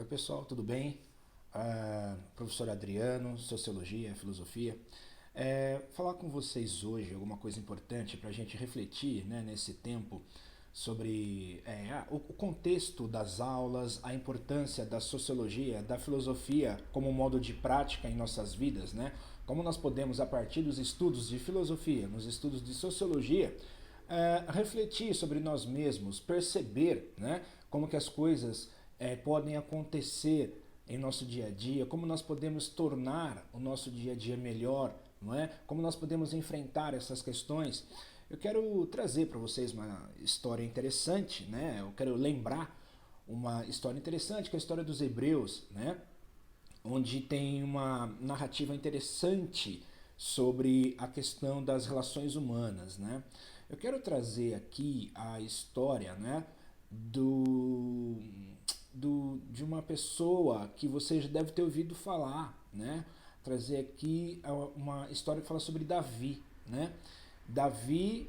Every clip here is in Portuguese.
Oi pessoal, tudo bem? Professor Adriano, Sociologia, Filosofia. Falar com vocês hoje alguma coisa importante para a gente refletir, né, nesse tempo sobre o contexto das aulas, a importância da sociologia, da filosofia como modo de prática em nossas vidas, né? Como nós podemos, a partir dos estudos de filosofia, nos estudos de sociologia, refletir sobre nós mesmos, perceber, né, como que as coisas podem acontecer em nosso dia a dia, como nós podemos tornar o nosso dia a dia melhor, não é? Como nós podemos enfrentar essas questões. Eu quero trazer para vocês uma história interessante, né? Eu quero lembrar uma história interessante, que é a história dos Hebreus, né? Onde tem uma narrativa interessante sobre a questão das relações humanas, né? Eu quero trazer aqui a história, né, de uma pessoa que você já deve ter ouvido falar, né? Trazer aqui uma história que fala sobre Davi, né? Davi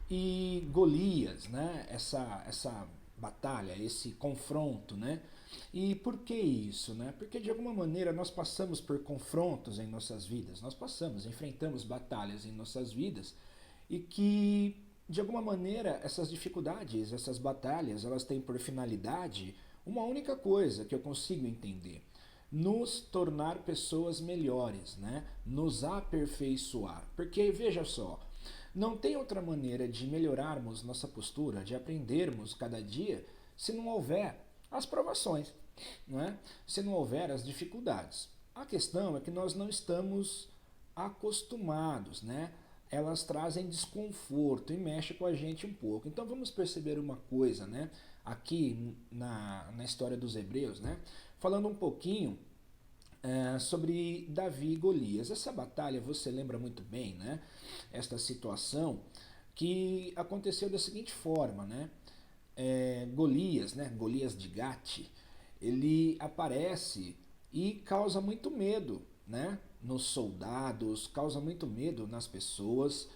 e Golias, né? Essa batalha, esse confronto, né? E por que isso, né? Porque de alguma maneira nós passamos por confrontos em nossas vidas, nós passamos, enfrentamos batalhas em nossas vidas e que de alguma maneira essas dificuldades, essas batalhas, elas têm por finalidade uma única coisa que eu consigo entender: nos tornar pessoas melhores, né? Nos aperfeiçoar. Porque veja só, não tem outra maneira de melhorarmos nossa postura, de aprendermos cada dia, se não houver as provações, não é? Se não houver as dificuldades. A questão é que nós não estamos acostumados, né? Elas trazem desconforto e mexem com a gente um pouco. Então vamos perceber uma coisa, né? Aqui na história dos Hebreus, né? Falando um pouquinho sobre Davi e Golias. Essa batalha você lembra muito bem, né? Esta situação que aconteceu da seguinte forma, né? Golias, né? Golias de Gate, ele aparece e causa muito medo, né? Nos soldados, causa muito medo nas pessoas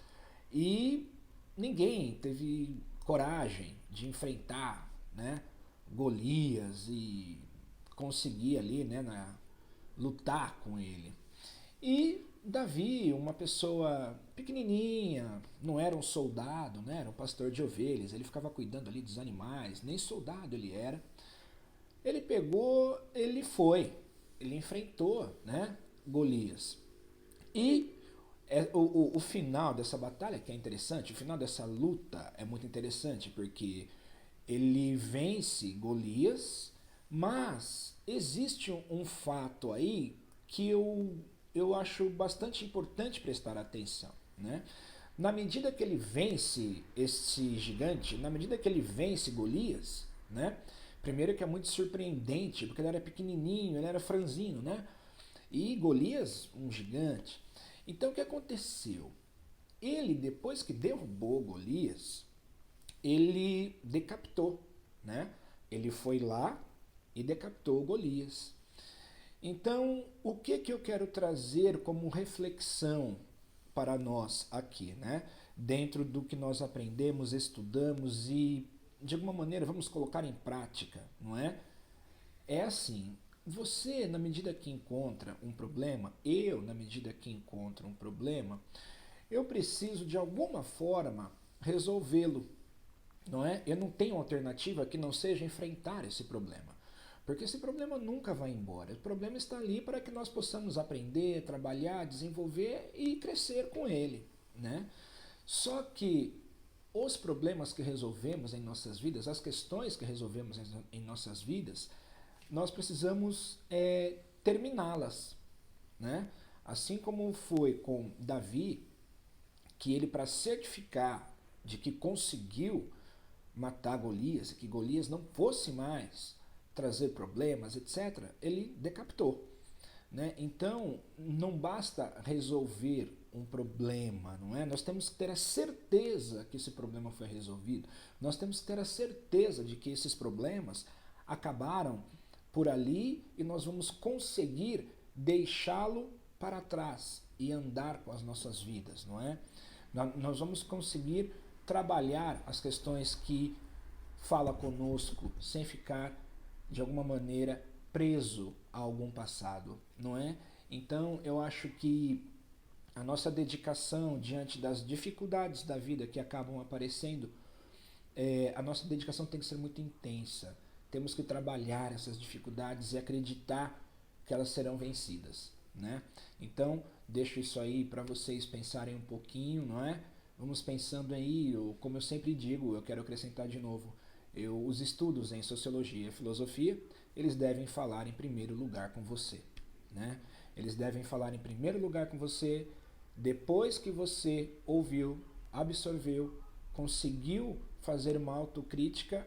e ninguém teve coragem de enfrentar, né? Golias e conseguir ali, né? Lutar com ele. E Davi, uma pessoa pequenininha, não era um soldado, né? Era um pastor de ovelhas, ele ficava cuidando ali dos animais, nem soldado ele era. Ele pegou, ele enfrentou, né, Golias. E o final dessa batalha, que é interessante, o final dessa luta é muito interessante, porque ele vence Golias, mas existe um fato aí que eu acho bastante importante prestar atenção, né? Na medida que ele vence esse gigante, na medida que ele vence Golias, né? Primeiro que é muito surpreendente, porque ele era pequenininho, ele era franzino, né? E Golias, um gigante. Então o que aconteceu? Ele, depois que derrubou Golias, ele decapitou, né? Ele foi lá e decapitou Golias. Então, o que eu quero trazer como reflexão para nós aqui, né? Dentro do que nós aprendemos, estudamos e, de alguma maneira, vamos colocar em prática, não é? É assim, você, na medida que encontra um problema, eu, na medida que encontro um problema, eu preciso, de alguma forma, resolvê-lo, não é? Eu não tenho alternativa que não seja enfrentar esse problema. Porque esse problema nunca vai embora. O problema está ali para que nós possamos aprender, trabalhar, desenvolver e crescer com ele, né? Só que os problemas que resolvemos em nossas vidas, as questões que resolvemos em nossas vidas, nós precisamos terminá-las, né? Assim como foi com Davi, que ele, para certificar de que conseguiu matar Golias, que Golias não fosse mais trazer problemas, etc., ele decapitou, né? Então, não basta resolver um problema, não é? Nós temos que ter a certeza que esse problema foi resolvido. Nós temos que ter a certeza de que esses problemas acabaram por ali e nós vamos conseguir deixá-lo para trás e andar com as nossas vidas, não é? Nós vamos conseguir trabalhar as questões que fala conosco sem ficar de alguma maneira preso a algum passado, não é? Então eu acho que a nossa dedicação diante das dificuldades da vida que acabam aparecendo, a nossa dedicação tem que ser muito intensa. Temos que trabalhar essas dificuldades e acreditar que elas serão vencidas, né? Então, deixo isso aí para vocês pensarem um pouquinho, não é? Vamos pensando aí, como eu sempre digo, eu quero acrescentar de novo, os estudos em sociologia e filosofia, eles devem falar em primeiro lugar com você, né? Eles devem falar em primeiro lugar com você depois que você ouviu, absorveu, conseguiu fazer uma autocrítica,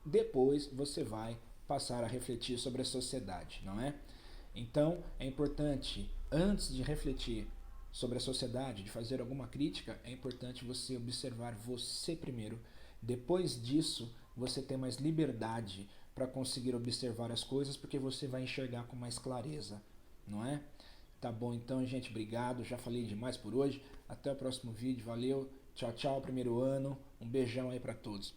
depois você vai passar a refletir sobre a sociedade, não é? Então, é importante, antes de refletir sobre a sociedade, de fazer alguma crítica, é importante você observar você primeiro. Depois disso, você tem mais liberdade para conseguir observar as coisas, porque você vai enxergar com mais clareza, não é? Tá bom, então, gente, obrigado. Já falei demais por hoje. Até o próximo vídeo. Valeu. Tchau, tchau, primeiro ano. Um beijão aí para todos.